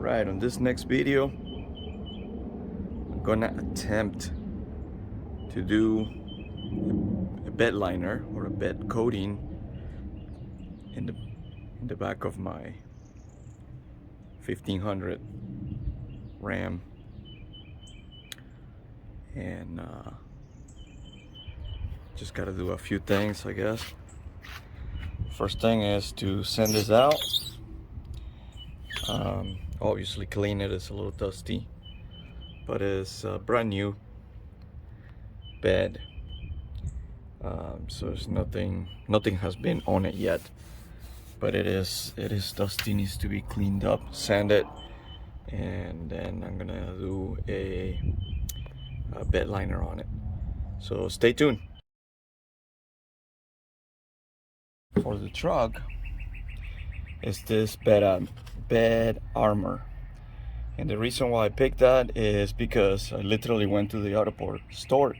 Right, on this next video, I'm gonna attempt to do a bed liner or a bed coating in the back of my 1500 Ram, and just gotta do a few things, I guess. First thing is to send this out. Obviously clean it, it's a little dusty, but it's a brand new bed, so there's nothing has been on it yet, but it is dusty, needs to be cleaned up, sanded, and then I'm gonna do a bed liner on it, so stay tuned. For the truck is this bed armor, and the reason why I picked that is because I literally went to the Autopart store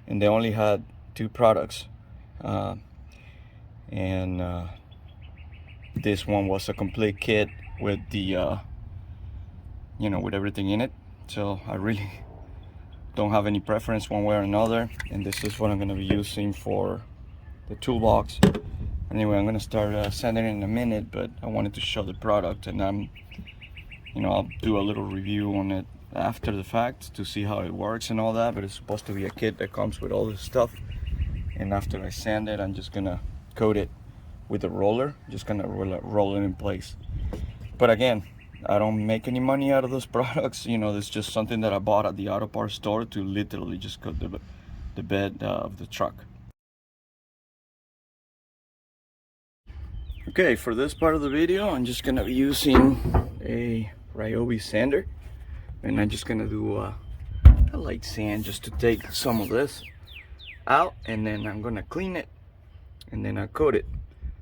and they only had 2 products, and this one was a complete kit with the with everything in it, so I really don't have any preference one way or another, and this is what I'm going to be using for the toolbox. Anyway, I'm gonna start sanding in a minute, but I wanted to show the product, and I'll do a little review on it after the fact to see how it works and all that. But it's supposed to be a kit that comes with all this stuff, and after I sand it, I'm just gonna coat it with a roller, just gonna roll it in place. But again, I don't make any money out of those products. It's just something that I bought at the Autopart store to literally just coat the bed of the truck. Okay, for this part of the video, I'm just gonna be using a Ryobi sander, and I'm just gonna do a light sand just to take some of this out, and then I'm gonna clean it, and then I coat it.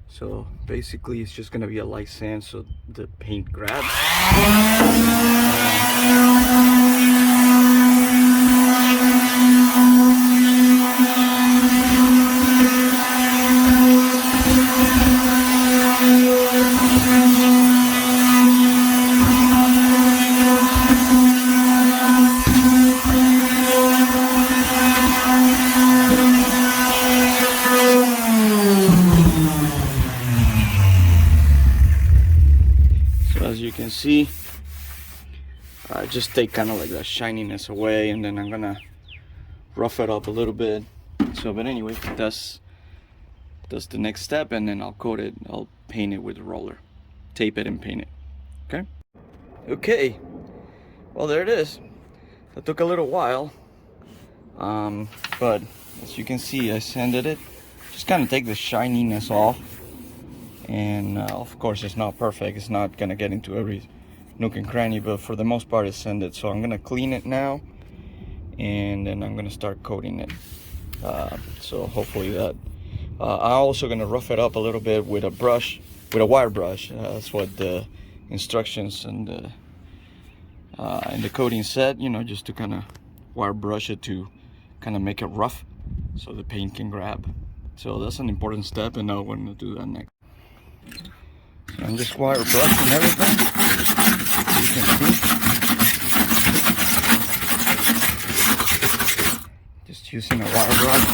So basically, it's just gonna be a light sand so the paint grabs. As you can see, just take kind of like that shininess away, and then I'm gonna rough it up a little bit. But anyway, that's the next step, and then I'll coat it. I'll paint it with a roller, tape it and paint it. Okay, well, there it is. That took a little while, but as you can see, I sanded it, just kind of take the shininess off. And of course, it's not perfect, it's not gonna get into every nook and cranny, but for the most part it's sanded. So I'm gonna clean it now, and then I'm gonna start coating it. So hopefully that I'm also gonna rough it up a little bit with a brush, with a wire brush. That's what the instructions and the coating said, just to kind of wire brush it to kind of make it rough so the paint can grab. So that's an important step, and now we're gonna do that next. So I'm just wire brushing everything, you can see. Just using a wire brush,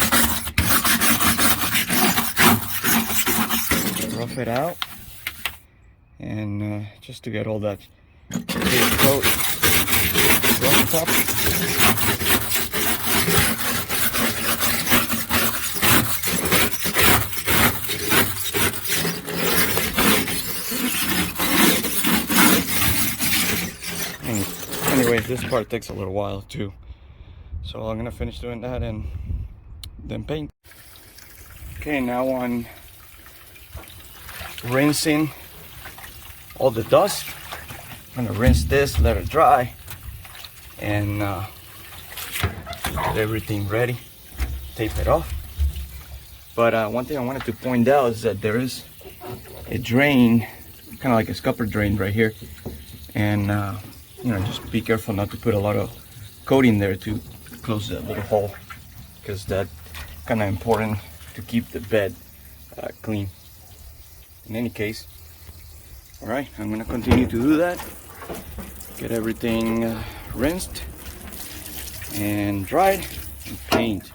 rough it out, and just to get all that coat roughed up. Anyway, this part takes a little while too, so I'm gonna finish doing that and then paint. Okay, now I'm rinsing all the dust. I'm gonna rinse this, let it dry, and get everything ready, tape it off. But one thing I wanted to point out is that there is a drain, kind of like a scupper drain right here, and just be careful not to put a lot of coating there to close that little hole, because that's kind of important to keep the bed clean. In any case, all right, I'm gonna continue to do that, get everything rinsed and dried and paint.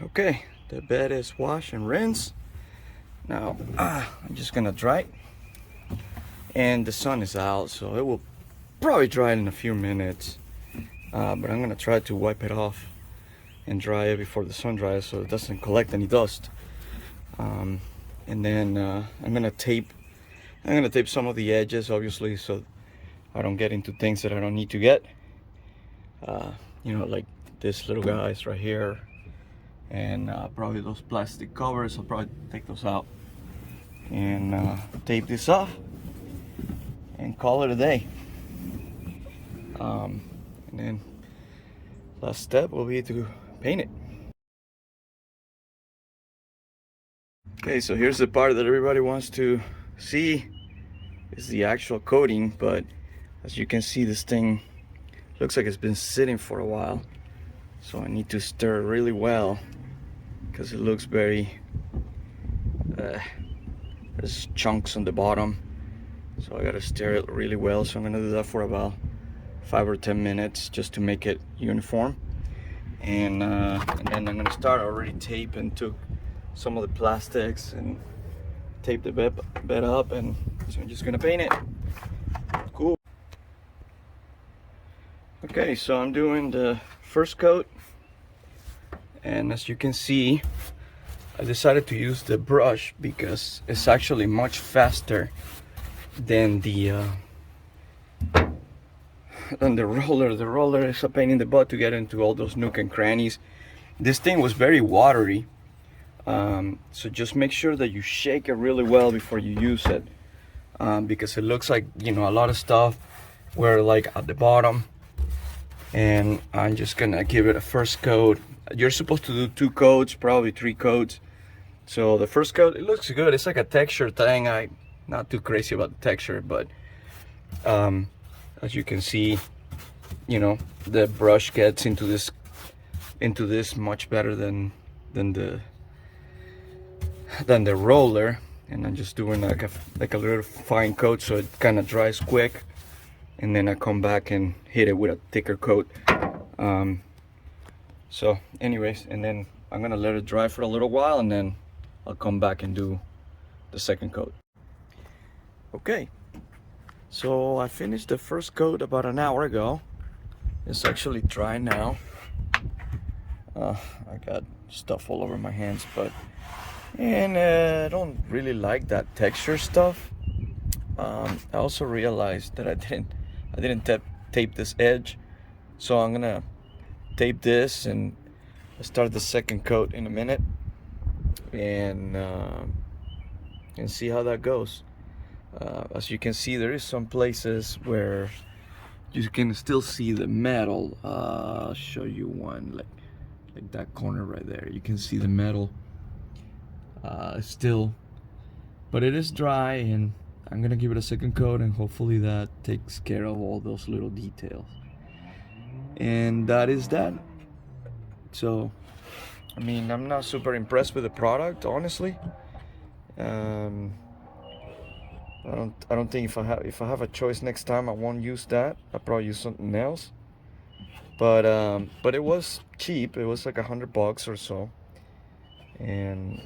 Okay, the bed is washed and rinsed. Now I'm just gonna dry it, and the sun is out, so it will probably dry in a few minutes, but I'm gonna try to wipe it off and dry it before the sun dries so it doesn't collect any dust. And then I'm gonna tape some of the edges, obviously, so I don't get into things that I don't need to get. You know, like this little guys right here, and probably those plastic covers. I'll probably take those out and tape this off and call it a day. And then last step will be to paint it. Okay, so here's the part that everybody wants to see, is the actual coating, but as you can see, this thing looks like it's been sitting for a while, so I need to stir it really well because it looks very there's chunks on the bottom, so I gotta stir it really well. So I'm gonna do that for about 5 or 10 minutes just to make it uniform, and then I'm gonna start. I already tape and took some of the plastics and tape the bed up, and so I'm just gonna paint it. Cool. Okay, so I'm doing the first coat, and as you can see, I decided to use the brush because it's actually much faster than the roller. The roller is a pain in the butt to get into all those nook and crannies. This thing was very watery, so just make sure that you shake it really well before you use it, because it looks like, you know, a lot of stuff were like at the bottom. And I'm just gonna give it a first coat. You're supposed to do 2 coats, probably 3 coats. So the first coat, it looks good. It's like a texture thing. I'm not too crazy about the texture, but as you can see, you know, the brush gets into this much better than the roller. And I'm just doing like a little fine coat so it kind of dries quick, and then I come back and hit it with a thicker coat. So anyways, and then I'm gonna let it dry for a little while, and then I'll come back and do the second coat. Okay, so I finished the first coat about an hour ago. It's actually dry now. I got stuff all over my hands, and I don't really like that texture stuff. I also realized that I didn't tape this edge, so I'm gonna tape this and start the second coat in a minute, and see how that goes. As you can see, there is some places where you can still see the metal. I'll show you one, like that corner right there. You can see the metal still, but it is dry, and I'm gonna give it a second coat, and hopefully that takes care of all those little details. And that is that. So, I mean, I'm not super impressed with the product, honestly. I don't think if I have a choice next time, I won't use that. I'll probably use something else. But it was cheap. It was like $100 or so, and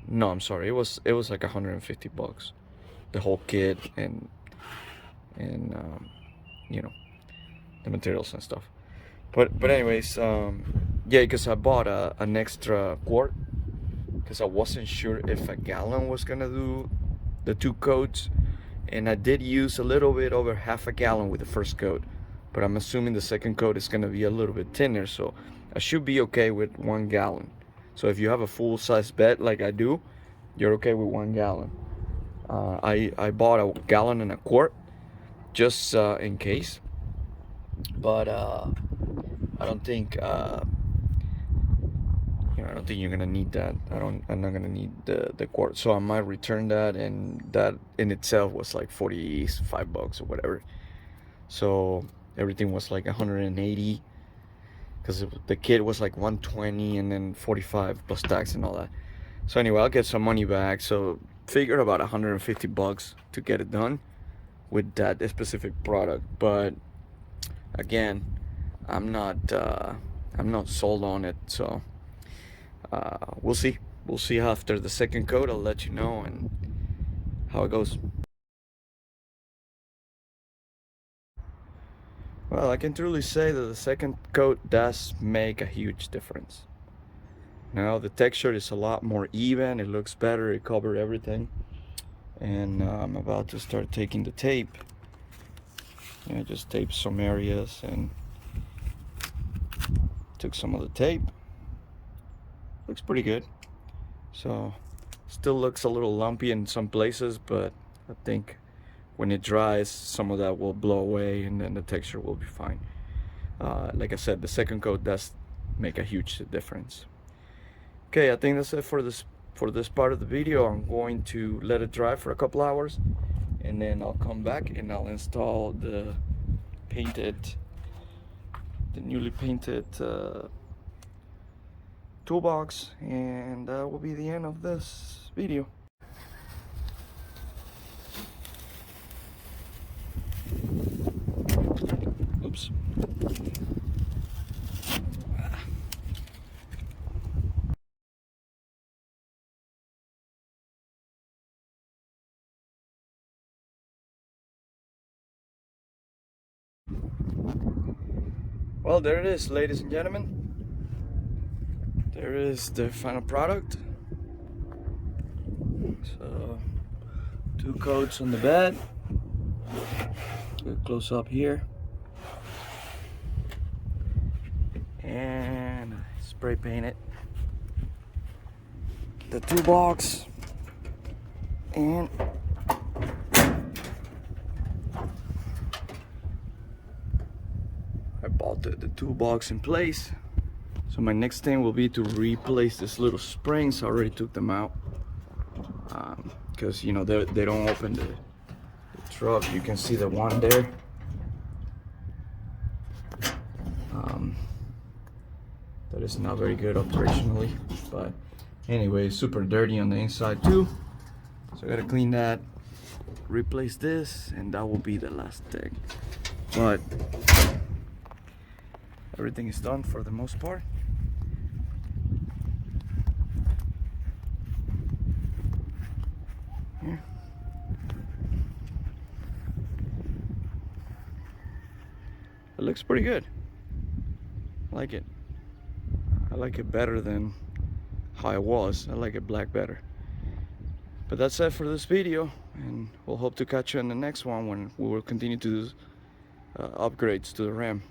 no, I'm sorry, it was like $150, the whole kit, and you know, the materials and stuff. But anyways, yeah, because I bought an extra quart because I wasn't sure if a gallon was gonna do the 2 coats, and I did use a little bit over half a gallon with the first coat, but I'm assuming the second coat is gonna be a little bit thinner, so I should be okay with 1 gallon. So if you have a full-size bed like I do, you're okay with 1 gallon. I bought a gallon and a quart just in case, but I don't think I don't think you're gonna need that. I'm not gonna need the quart, so I might return that, and that in itself was like $45 or whatever. So everything was like 180, because the kit was like 120 and then 45 plus tax and all that. So anyway, I'll get some money back. So figure about $150 to get it done with that specific product. But again, I'm not sold on it, so we'll see after the second coat. I'll let you know and how it goes. Well, I can truly say that the second coat does make a huge difference. Now the texture is a lot more even, it looks better, it covered everything. And I'm about to start taking the tape. I just taped some areas and took some of the tape. Looks pretty good. So still looks a little lumpy in some places, but I think when it dries, some of that will blow away and then the texture will be fine. Like I said, the second coat does make a huge difference. Okay, I think that's it for this part of the video. I'm going to let it dry for a couple hours and then I'll come back and I'll install the newly painted toolbox, and that will be the end of this video. Oops. Well, there it is, ladies and gentlemen. There is the final product. So 2 coats on the bed. Get close up here. And spray paint it. The toolbox. And I bolted the toolbox in place. So my next thing will be to replace this little springs. I already took them out because you know they don't open the truck. You can see the one there. That is not very good operationally, but anyway, super dirty on the inside too. So I gotta clean that, replace this, and that will be the last thing. But everything is done for the most part. Here. It looks pretty good. I like it. I like it better than how it was. I like it black better. But that's it for this video, and we'll hope to catch you in the next one when we will continue to do upgrades to the Ram.